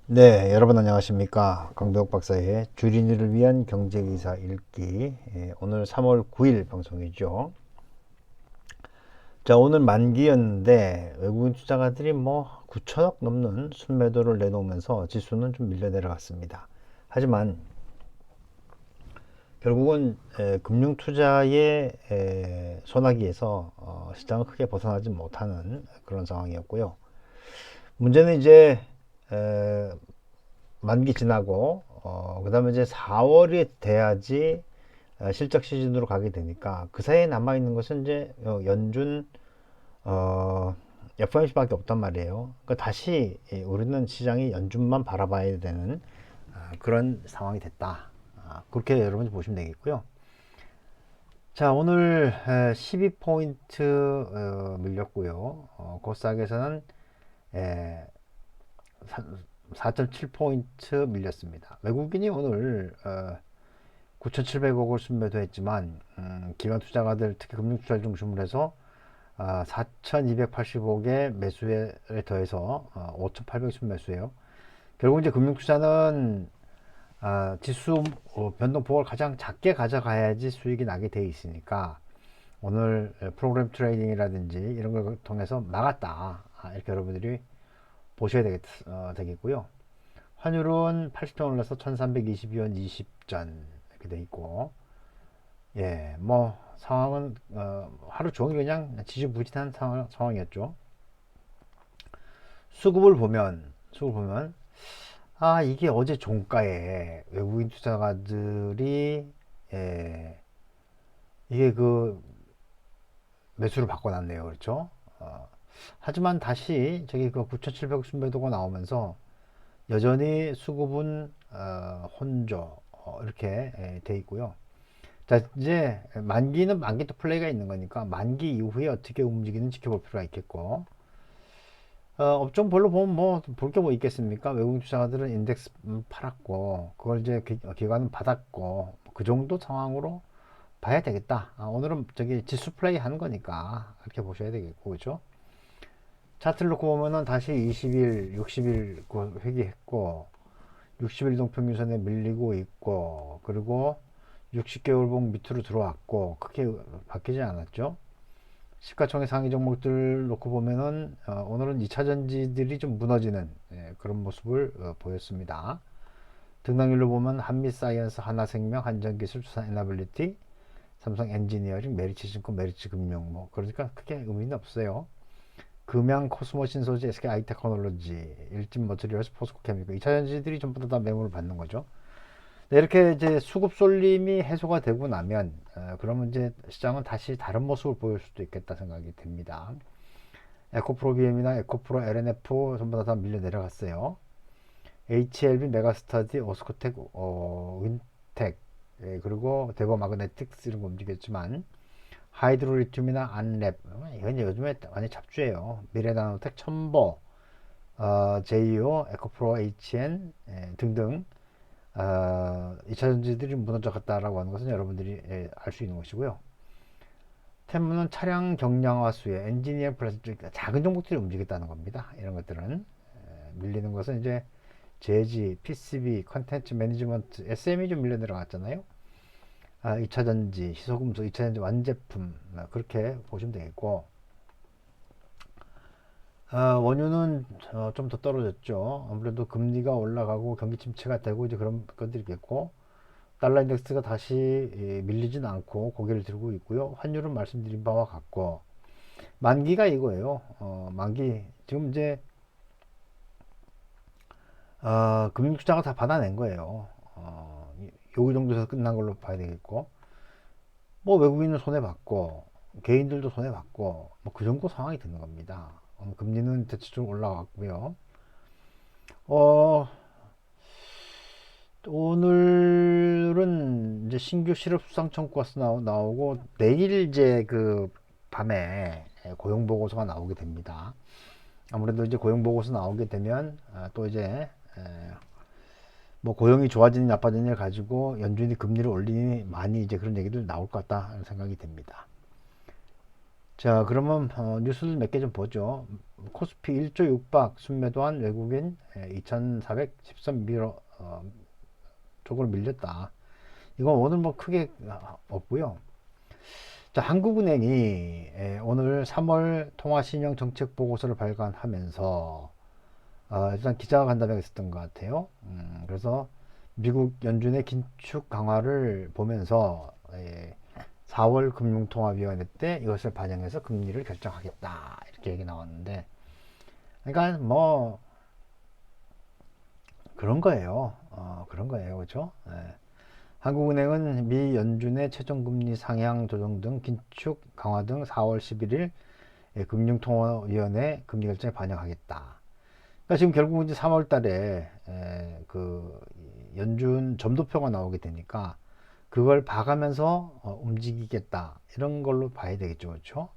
네, 여러분 안녕하십니까. 강병욱 박사의 주린이를 위한 경제기사 읽기. 오늘 3월 9일 방송이죠. 자, 오늘 만기였는데 외국인 투자가들이 뭐 9천억 넘는 순매도를 내놓으면서 지수는 좀 밀려 내려갔습니다. 하지만 결국은 금융 투자의 소나기에서 시장을 크게 벗어나지 못하는 그런 상황이었고요. 문제는 이제 만기 지나고 그 다음에 이제 4월이 돼야지 실적 시즌으로 가게 되니까 그 사이에 남아있는 것은 이제 연준 FOMC밖에 없단 말이에요. 그러니까 다시 우리는 시장이 연준만 바라봐야 되는 그런 상황이 됐다. 그렇게 여러분이 보시면 되겠고요. 자, 오늘 12포인트 밀렸고요. 코스닥에서는 4.7포인트 밀렸습니다. 외국인이 오늘 9,700억을 순매도했지만 기관 투자가들 특히 금융투자를 중심으로 해서 4,280억의 매수에 더해서 5,800 순매수예요. 결국 이제 금융투자는 지수 변동폭을 가장 작게 가져가야지 수익이 나게 돼 있으니까 오늘 프로그램 트레이딩이라든지 이런 걸 통해서 막았다. 이렇게 여러분들이 보셔야 되겠고요. 환율은 80전 올라서 1322원 20전 이렇게 돼 있고, 예, 뭐 상황은 하루 종일 그냥 지지부진한 상황이었죠. 수급을 보면 이게 어제 종가에 외국인 투자가들이 예, 이게 그 매수를 바꿔놨네요. 그렇죠? 하지만 다시 저기 그 9,700 순매도가 나오면서 여전히 수급은 혼조 이렇게 돼 있고요. 자, 이제 만기는 만기 또 플레이가 있는 거니까 만기 이후에 어떻게 움직이는지 지켜볼 필요가 있겠고, 업종별로 보면 뭐 볼 게 뭐 있겠습니까? 외국인 투자자들은 인덱스 팔았고 그걸 이제 기관은 받았고 그 정도 상황으로 봐야 되겠다. 오늘은 저기 지수 플레이 하는 거니까 그렇게 보셔야 되겠고, 그죠? 차트를 놓고 보면은 다시 20일, 60일 회귀했고 60일 동평균선에 밀리고 있고, 그리고 60개월봉 밑으로 들어왔고 크게 바뀌지 않았죠. 시가총액 상위 종목들 놓고 보면은 오늘은 2차 전지들이 좀 무너지는 그런 모습을 보였습니다. 등락률로 보면 한미사이언스, 하나생명, 한전기술, 두산에너빌리티, 삼성엔지니어링, 메리츠증권, 메리츠금융 뭐 그러니까 크게 의미는 없어요. 금양, 코스모신소재, SK아이테크놀로지, 일진머트리얼스, 포스코케미컬 2차 전지들이 전부 다 매물을 받는 거죠. 네, 이렇게 이제 수급 쏠림이 해소가 되고 나면 그러면 이제 시장은 다시 다른 모습을 보일 수도 있겠다 생각이 듭니다. 에코프로비엠이나 에코프로, LNF 전부 다 밀려 내려갔어요. HLB, 메가스터디, 오스코텍, 윈텍, 그리고 대거 마그네틱스 이런 거 움직였지만 하이드로리튬이나 안랩 이건 요즘에 많이 잡주예요. 미래나노텍, 첨보, 제이오, 에코프로, HN 등등 2차 전지들이 무너져 갔다라고 하는 것은 여러분들이 알 수 있는 것이고요. 테무는 차량 경량화 수혜, 엔지니어 플러스 작은 종목들이 움직였다는 겁니다. 이런 것들은 밀리는 것은 이제 제지, PCB, 컨텐츠 매니지먼트, SM이 좀 밀려 내려갔잖아요. 2차 전지, 희소금속, 2차 전지 완제품 그렇게 보시면 되겠고, 원유는 좀 더 떨어졌죠. 아무래도 금리가 올라가고 경기 침체가 되고 이제 그런 것들이겠고, 달러 인덱스가 다시 밀리진 않고 고개를 들고 있고요. 환율은 말씀드린 바와 같고, 만기가 이거예요. 만기 지금 이제 금융투자가 다 받아낸 거예요. 요 정도에서 끝난 걸로 봐야 되겠고, 뭐 외국인은 손해 받고 개인들도 손해 받고 뭐 그 정도 상황이 되는 겁니다. 금리는 대체적으로 올라갔고요. 어, 오늘은 이제 신규 실업 수당 청구가 나오고 내일 이제 그 밤에 고용 보고서가 나오게 됩니다. 아무래도 이제 고용 보고서 나오게 되면 또 이제 뭐 고용이 좋아지니 나빠지니를 가지고 연준이 금리를 올리니 많이 이제 그런 얘기들 나올 것 같다 생각이 됩니다. 자, 그러면 뉴스를 몇 개 좀 보죠. 코스피 1조 육박 순매도한 외국인 2,413 쪽으로 밀렸다. 이건 오늘 뭐 크게 없고요. 자, 한국은행이 오늘 3월 통화신용 정책 보고서를 발간하면서 일단 기자간담회가 있었던 것 같아요. 그래서 미국 연준의 긴축 강화를 보면서 4월 금융통화위원회 때 이것을 반영해서 금리를 결정하겠다 이렇게 얘기 나왔는데, 그러니까 뭐 그런 거예요. 그런 거예요, 그렇죠? 한국은행은 미 연준의 최종금리 상향 조정 등 긴축 강화 등 4월 11일 금융통화위원회 금리 결정에 반영하겠다. 그러니까 지금 결국 이제 3월 달에 그 연준 점도표가 나오게 되니까 그걸 봐가면서 움직이겠다 이런 걸로 봐야 되겠죠, 그렇죠?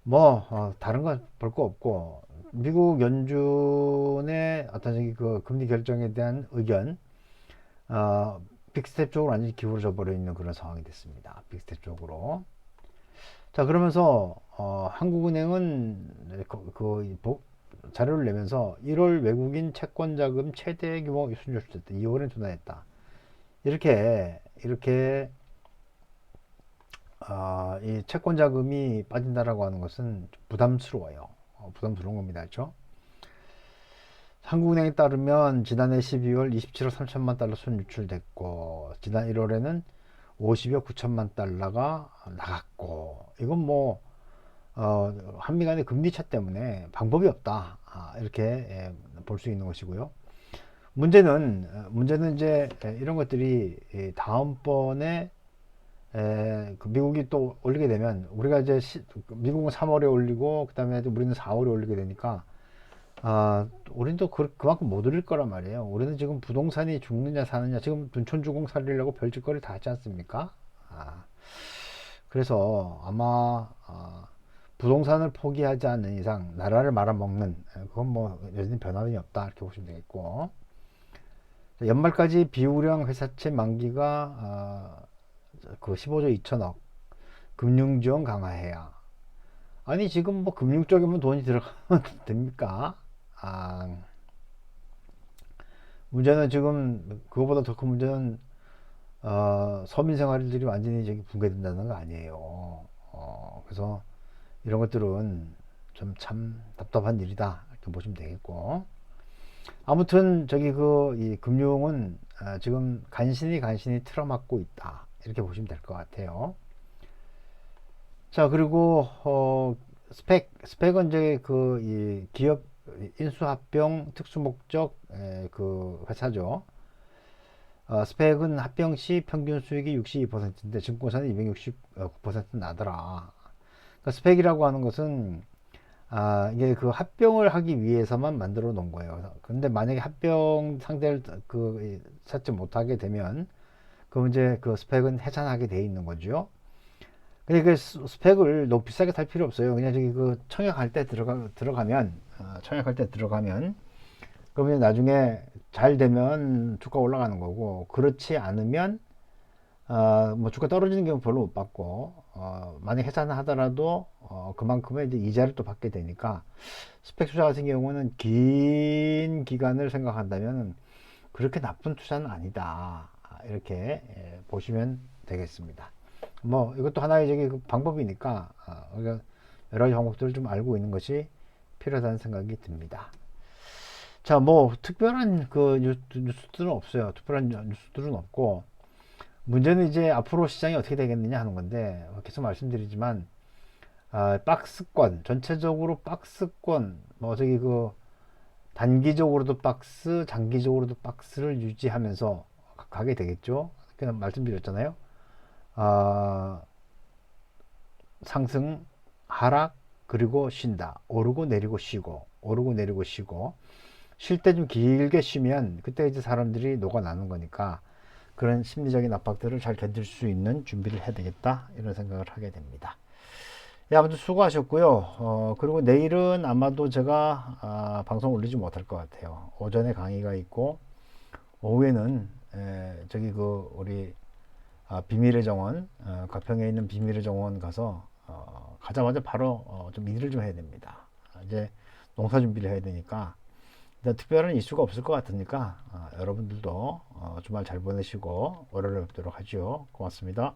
뭐 다른 건 볼 거 없고, 미국 연준의 어떤 저기 그 금리 결정에 대한 의견 빅스텝 쪽으로 완전히 기울어져 버려 있는 그런 상황이 됐습니다. 빅스텝 쪽으로. 자, 그러면서 한국은행은 자료를 내면서 1월 외국인 채권 자금 최대 규모 순조출됐다. 2월에 둔화했다. 이렇게 이 채권 자금이 빠진다라고 하는 것은 부담스러워요. 부담스러운 겁니다. 그렇죠? 한국은행에 따르면 지난해 12월 27억 3천만 달러 순 유출됐고, 지난 1월에는 50억 9천만 달러가 나갔고, 이건 뭐 한미 간의 금리 차 때문에 방법이 없다, 이렇게 볼 수 있는 것이고요. 문제는 이제 이런 것들이 다음번에 그 미국이 또 올리게 되면, 우리가 이제 미국은 3월에 올리고 그다음에 우리는 4월에 올리게 되니까 우리는 또 그만큼 못 올릴 거란 말이에요. 우리는 지금 부동산이 죽느냐 사느냐, 지금 둔촌주공 살리려고 별짓거리 다 하지 않습니까? 그래서 아마 부동산을 포기하지 않는 이상 나라를 말아먹는, 그건 뭐 여전히 변함이 없다 이렇게 보시면 되겠고, 연말까지 비우량 회사채 만기가 그 15조 2천억 금융지원 강화해야. 아니 지금 뭐 금융 쪽에만 돈이 들어가면 됩니까? 문제는 지금 그거보다 더 큰 문제는 서민 생활들이 완전히 저기 붕괴된다는 거 아니에요. 그래서 이런 것들은 좀 참 답답한 일이다 이렇게 보시면 되겠고, 아무튼 저기 이 금융은 지금 간신히 틀어막고 있다 이렇게 보시면 될 것 같아요. 자, 그리고 스펙은 이제 이 기업 인수합병 특수목적 그 회사죠. 스펙은 합병 시 평균 수익이 62%인데 증권사는 269% 나더라. 그러니까 스펙이라고 하는 것은 이게 그 합병을 하기 위해서만 만들어 놓은 거예요. 근데 만약에 합병 상대를 찾지 못하게 되면 그럼 이제 그 스펙은 해산하게 돼 있는 거죠. 근데 그 스펙을 너무 비싸게 살 필요 없어요. 그냥 저기 청약할 때 청약할 때 들어가면 그러면 나중에 잘 되면 주가 올라가는 거고, 그렇지 않으면 뭐 주가 떨어지는 경우 별로 못 받고, 만약 해산을 하더라도 그만큼의 이제 이자를 또 받게 되니까, 스펙 투자 같은 경우는 긴 기간을 생각한다면 그렇게 나쁜 투자는 아니다 이렇게 보시면 되겠습니다. 뭐 이것도 하나의 저기 방법이니까 우리가 여러 가지 방법들을 좀 알고 있는 것이 필요하다는 생각이 듭니다. 자, 뭐 특별한 뉴스들은 없어요. 특별한 뉴스들은 없고, 문제는 이제 앞으로 시장이 어떻게 되겠느냐 하는 건데, 계속 말씀드리지만 박스권, 전체적으로 박스권, 뭐 저기 단기적으로도 박스, 장기적으로도 박스를 유지하면서 가게 되겠죠. 그냥 말씀드렸잖아요. 상승, 하락, 그리고 쉰다. 오르고 내리고 쉬고, 오르고 내리고 쉬고, 쉴 때 좀 길게 쉬면 그때 이제 사람들이 녹아나는 거니까, 그런 심리적인 압박들을 잘 견딜 수 있는 준비를 해야 되겠다 이런 생각을 하게 됩니다. 예, 아무튼 수고하셨고요. 그리고 내일은 아마도 제가 방송 올리지 못할 것 같아요. 오전에 강의가 있고, 오후에는 저기 우리 비밀의 정원, 가평에 있는 비밀의 정원 가서 가자마자 바로 좀 일을 좀 해야 됩니다. 이제 농사 준비를 해야 되니까 일단 특별한 이슈가 없을 것 같으니까 여러분들도 주말 잘 보내시고 월요일에 뵙도록 하죠. 고맙습니다.